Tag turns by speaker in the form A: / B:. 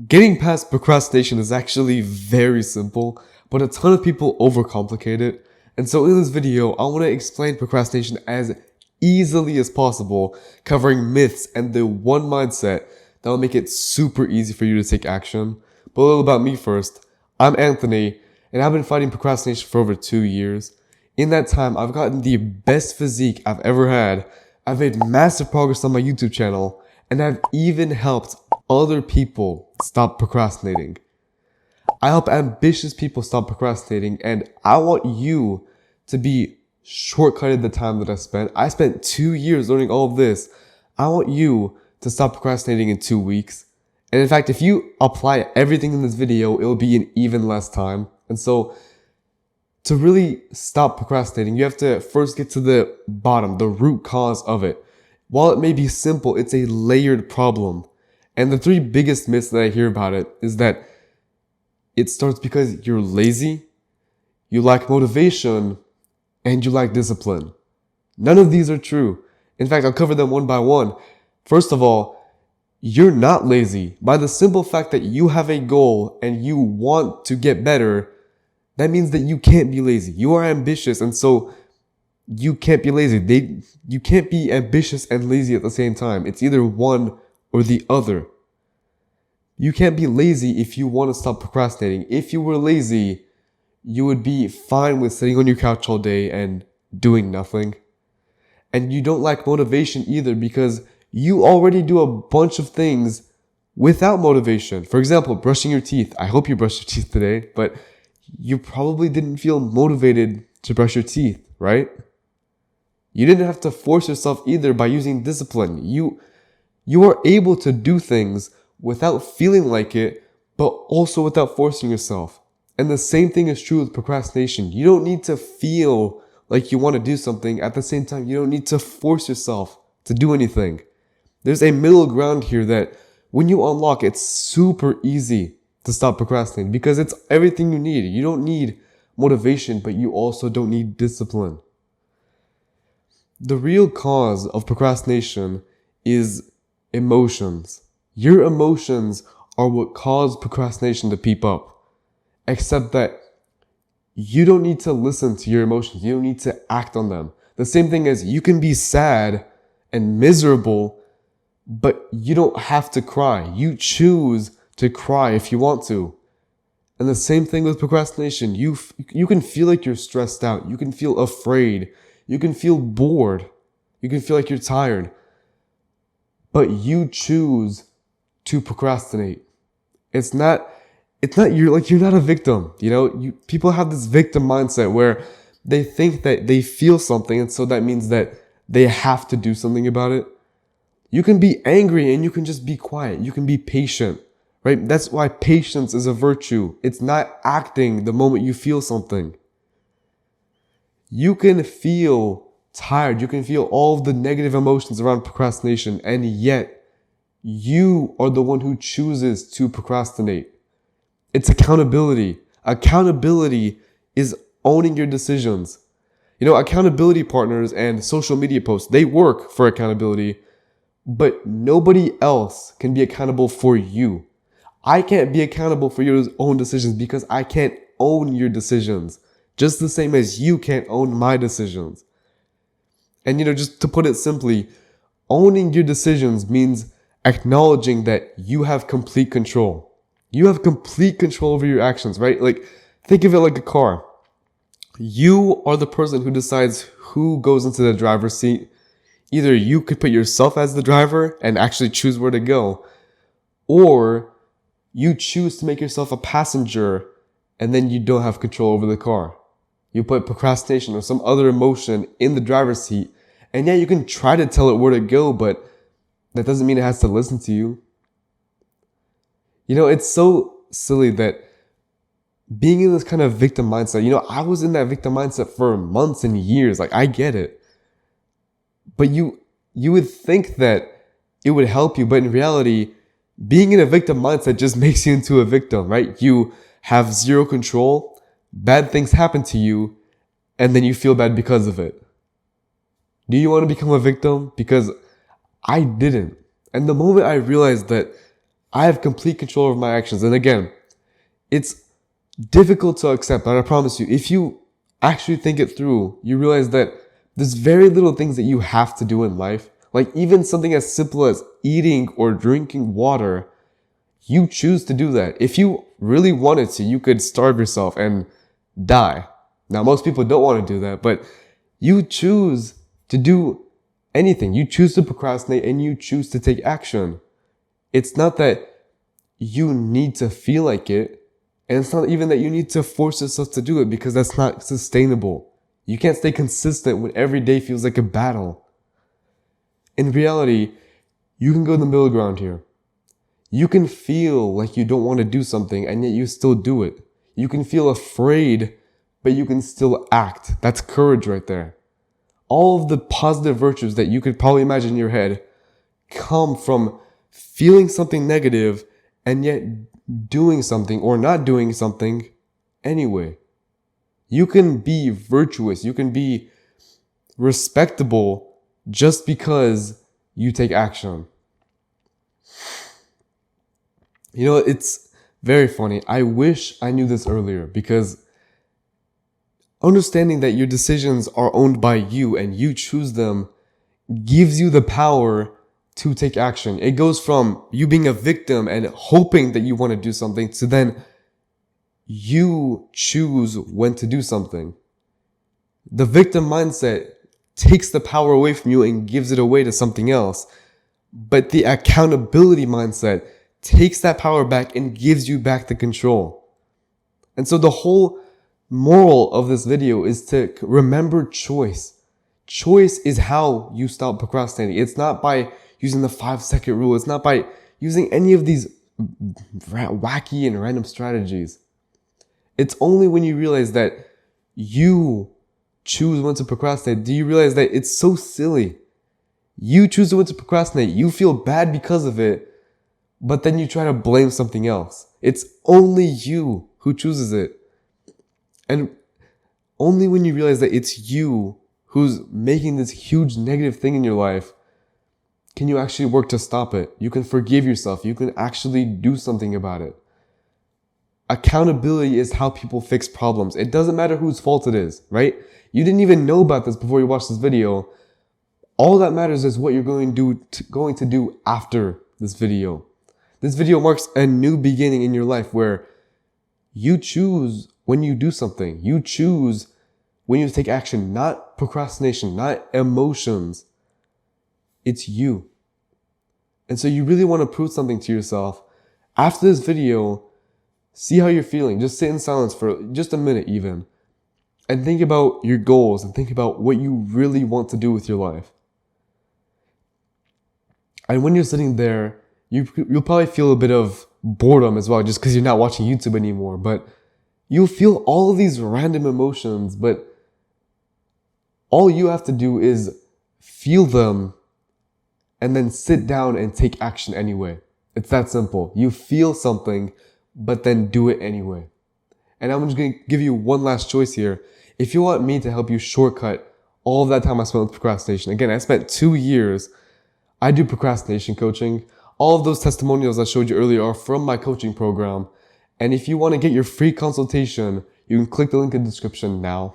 A: Getting past procrastination is actually very simple, but a ton of people overcomplicate it. And so in this video, I want to explain procrastination as easily as possible, covering myths and the one mindset that will make it super easy for you to take action. But a little about me first. I'm Anthony, and I've been fighting procrastination for over 2 years. In that time, I've gotten the best physique I've ever had. I've made massive progress on my YouTube channel, and I've even helped other people stop procrastinating. I help ambitious people stop procrastinating, and I want you to be shortcutted the time that I spent. I spent 2 years learning all of this. I want you to stop procrastinating in 2 weeks. And in fact, if you apply everything in this video, it'll be in even less time. And so to really stop procrastinating, you have to first get to the bottom, the root cause of it. While it may be simple, it's a layered problem. And the 3 biggest myths that I hear about it is that it starts because you're lazy, you lack motivation, and you lack discipline. None of these are true. In fact, I'll cover them one by one. First of all, you're not lazy. By the simple fact that you have a goal and you want to get better, that means that you can't be lazy. You are ambitious, and so you can't be lazy. You can't be ambitious and lazy at the same time. It's either one or the other. You can't be lazy if you want to stop procrastinating. If you were lazy, you would be fine with sitting on your couch all day and doing nothing. And you don't lack motivation either because you already do a bunch of things without motivation. For example, brushing your teeth. I hope you brushed your teeth today, but you probably didn't feel motivated to brush your teeth, right? You didn't have to force yourself either by using discipline. You are able to do things without feeling like it, but also without forcing yourself. And the same thing is true with procrastination. You don't need to feel like you want to do something. At the same time, you don't need to force yourself to do anything. There's a middle ground here that when you unlock, it's super easy to stop procrastinating because it's everything you need. You don't need motivation, but you also don't need discipline. The real cause of procrastination is emotions. Your emotions are what cause procrastination to peep up. Except that you don't need to listen to your emotions. You don't need to act on them. The same thing as you can be sad and miserable, but you don't have to cry. You choose to cry if you want to. And the same thing with procrastination. You can feel like you're stressed out. You can feel afraid. You can feel bored. You can feel like you're tired. But you choose to procrastinate. It's not you're not a victim. People have this victim mindset where they think that they feel something, and so that means that they have to do something about it. You can be angry and you can just be quiet. You can be patient, right? That's why patience is a virtue. It's not acting the moment you feel something. You can feel tired. You can feel all of the negative emotions around procrastination, and yet you are the one who chooses to procrastinate. It's accountability. Accountability is owning your decisions. Accountability partners and social media posts, they work for accountability, but nobody else can be accountable for you. I can't be accountable for your own decisions because I can't own your decisions, just the same as you can't own my decisions. And just to put it simply, owning your decisions means acknowledging that you have complete control. You have complete control over your actions, right? Like, think of it like a car. You are the person who decides who goes into the driver's seat. Either you could put yourself as the driver and actually choose where to go, or you choose to make yourself a passenger and then you don't have control over the car. You put procrastination or some other emotion in the driver's seat, and yeah, you can try to tell it where to go, but that doesn't mean it has to listen to you. It's so silly that being in this kind of victim mindset, I was in that victim mindset for months and years. Like, I get it. But you would think that it would help you, but in reality, being in a victim mindset just makes you into a victim, right? You have zero control, bad things happen to you, and then you feel bad because of it. Do you want to become a victim? Because I didn't. And the moment I realized that I have complete control of my actions. And again, it's difficult to accept, but I promise you, if you actually think it through, you realize that there's very little things that you have to do in life. Like even something as simple as eating or drinking water, you choose to do that. If you really wanted to, you could starve yourself and die. Now, most people don't want to do that, but you choose to do anything. You choose to procrastinate and you choose to take action. It's not that you need to feel like it, and it's not even that you need to force yourself to do it, because that's not sustainable. You can't stay consistent when every day feels like a battle. In reality, you can go the middle ground here. You can feel like you don't want to do something and yet you still do it. You can feel afraid, but you can still act. That's courage right there. All of the positive virtues that you could probably imagine in your head come from feeling something negative and yet doing something or not doing something anyway. You can be virtuous. You can be respectable just because you take action. You know, it's very funny. I wish I knew this earlier, because understanding that your decisions are owned by you and you choose them gives you the power to take action. It goes from you being a victim and hoping that you want to do something to then you choose when to do something. The victim mindset takes the power away from you and gives it away to something else. But the accountability mindset takes that power back and gives you back the control. And so the whole moral of this video is to remember choice. Choice is how you stop procrastinating. It's not by using the 5-second rule. It's not by using any of these wacky and random strategies. It's only when you realize that you choose when to procrastinate do you realize that it's so silly. You choose when to procrastinate. You feel bad because of it, but then you try to blame something else. It's only you who chooses it. And only when you realize that it's you who's making this huge negative thing in your life can you actually work to stop it. You can forgive yourself. You can actually do something about it. Accountability is how people fix problems. It doesn't matter whose fault it is, right? You didn't even know about this before you watched this video. All that matters is what you're going to do after this video. This video marks a new beginning in your life where you choose when you do something. You choose when you take action, not procrastination, not emotions. It's you. And so you really want to prove something to yourself. After this video, see how you're feeling. Just sit in silence for just a minute even. And think about your goals and think about what you really want to do with your life. And when you're sitting there, you'll probably feel a bit of boredom as well, just because you're not watching YouTube anymore. But you'll feel all of these random emotions, but all you have to do is feel them and then sit down and take action anyway. It's that simple. You feel something, but then do it anyway. And I'm just going to give you one last choice here. If you want me to help you shortcut all of that time I spent with procrastination, again, I spent 2 years. I do procrastination coaching. All of those testimonials I showed you earlier are from my coaching program. And if you want to get your free consultation, you can click the link in the description now.